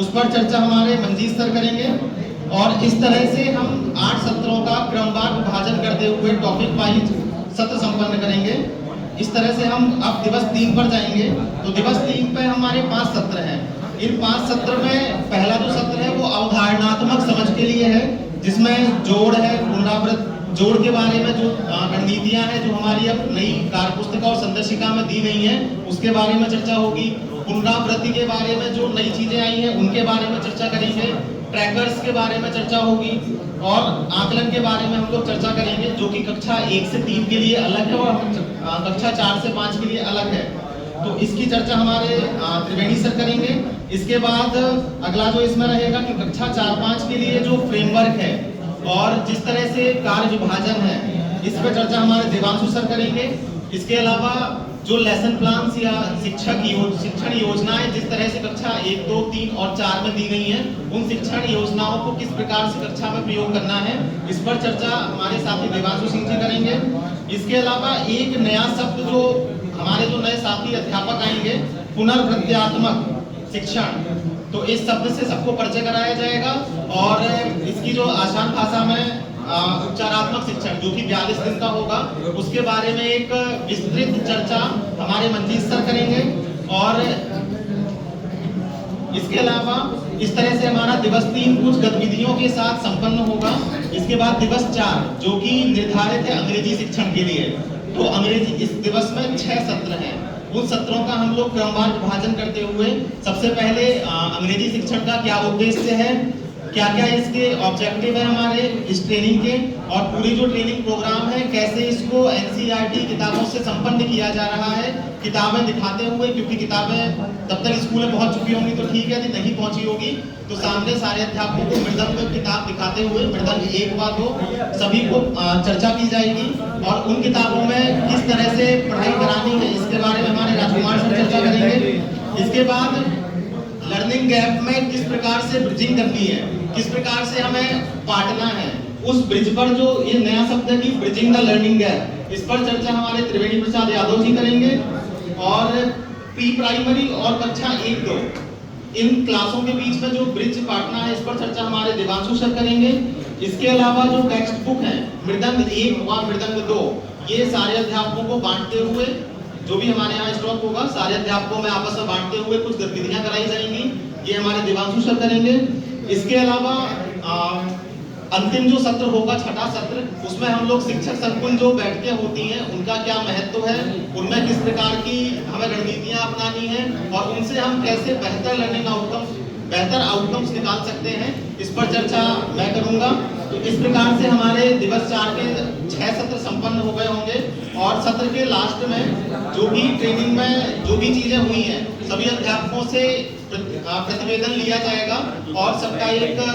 उस पर चर्चा हमारे मंजीत सर करेंगे। और इस तरह से हम 8 सत्रों का क्रमवार विभाजन करते हुए टॉपिक वाइज सत्र संपन्न करेंगे। इस तरह से हम अब दिवस 3 पर जाएंगे। तो दिवस 3 पे हमारे 5 सत्र हैं। इन 5 सत्र में पहला जो सत्र है वो अवधारणात्मक समझ के लिए है, जिसमें जोड़ है, पुनरावृत्ति, जोड़ के बारे में जो रणनीतियां हैं जो हमारी अब नई कार्य पुस्तिका और संदर्शिका में दी गई हैं उसके बारे में चर्चा होगी। पुनरावृत्ति के बारे में जो नई चीजें आई हैं उनके बारे में चर्चा करेंगे। ट्रैकर्स के बारे में चर्चा होगी और आकलन के बारे में हम लोग चर्चा करेंगे, जो कि कक्षा 1 से 3 के लिए अलग है और कक्षा 4 से 5 के लिए अलग है। तो इसकी चर्चा हमारे त्रिवेणी सर करेंगे। इसके बाद अगला जो इसमें रहेगा कि कक्षा 4-5 के लिए जो फ्रेमवर्क है और जिस तरह से कार्य विभाजन है, इस पर चर्चा हमारे देवांशु सर करेंगे। इसके अलावा जो लेसन प्लान या शिक्षण योजनाएं जिस तरह से कक्षा 1, 2, 3 और 4 में दी गई हैं, उन शिक्षण योजनाओं को किस प्रकार से कक्षा में प्रयोग करना है, इस पर चर्चा हमारे साथी देवांशु सिंह जी करेंगे। इसके अलावा एक नया शब्द जो हमारे जो नए साथी अध्यापक आएंगे, पुनर्वृत्त्यात्मक शिक्षण, तो इस शब्द से सबको परिचय कराया जाएगा। और इसकी जो आसान भाषा में उपचारात्मक शिक्षण जो कि 42 दिन का होगा, उसके बारे में एक विस्तृत चर्चा हमारे मंजीत सर करेंगे। और इसके अलावा इस तरह से हमारा दिवस 3 कुछ गतिविधियों के साथ संपन्न होगा। इसके बाद दिवस 4 जो कि निर्धारित है अंग्रेजी शिक्षण के लिए, तो अंग्रेजी इस दिवस में 6 सत्र हैं। उन सत्रों का हम लोग क्रमवार विभाजन करते हुए सबसे पहले अंग्रेजी शिक्षण का क्या उद्देश्य है, क्या क्या इसके ऑब्जेक्टिव है हमारे इस ट्रेनिंग के, और पूरी जो ट्रेनिंग प्रोग्राम है कैसे इसको एनसीईआरटी किताबों से संपन्न किया जा रहा है, किताबें दिखाते हुए, क्योंकि किताबें तब तक स्कूल में पहुंच चुकी होंगी तो ठीक है, यदि नहीं पहुंची होगी तो सामने सारे अध्यापकों को मृदंग किताब दिखाते हुए मृदंग 1 व 2 सभी को चर्चा की जाएगी। और उन किताबों में किस तरह से पढ़ाई करानी है इसके बारे में हमारे राजकुमार सर चर्चा करेंगे। इसके बाद लर्निंग गैप में किस प्रकार से ब्रिजिंग करनी है, किस प्रकार से हमें बांटना है, उस ब्रिज पर जो ये नया शब्द है कि ब्रिजिंग द लर्निंग गैप, इस पर चर्चा हमारे त्रिवेणी प्रसाद यादव जी करेंगे। और प्री प्राइमरी और कक्षा 1-2 इन क्लासों के बीच में जो ब्रिज बांटना है, इस पर चर्चा हमारे देवांशु सर करेंगे। इसके अलावा जो टेक्स्ट बुक है मृदंग 1 व मृदंग 2, ये सारे अध्यापकों को बांटते हुए, जो भी हमारे यहाँ स्टॉक होगा सारे अध्यापकों में आपस में बांटते हुए कुछ गतिविधियां कराई जाएंगी, ये हमारे देवांशु सर करेंगे। इसके अलावा अंतिम जो सत्र होगा 6ठा सत्र, उसमें हम लोग शिक्षक संकुल जो बैठकें होती हैं उनका क्या महत्व है, उनमें किस प्रकार की हमें रणनीतियां अपनानी है और उनसे हम कैसे बेहतर आउटकम्स निकाल सकते हैं, इस पर चर्चा मैं करूंगा। तो इस प्रकार से हमारे दिवस 4 के 6 सत्र संपन्न हो गए होंगे और सत्र के लास्ट में जो भी ट्रेनिंग में जो भी चीजें हुई हैं सभी अध्यापकों से प्रतिवेदन लिया जाएगा और सबका एक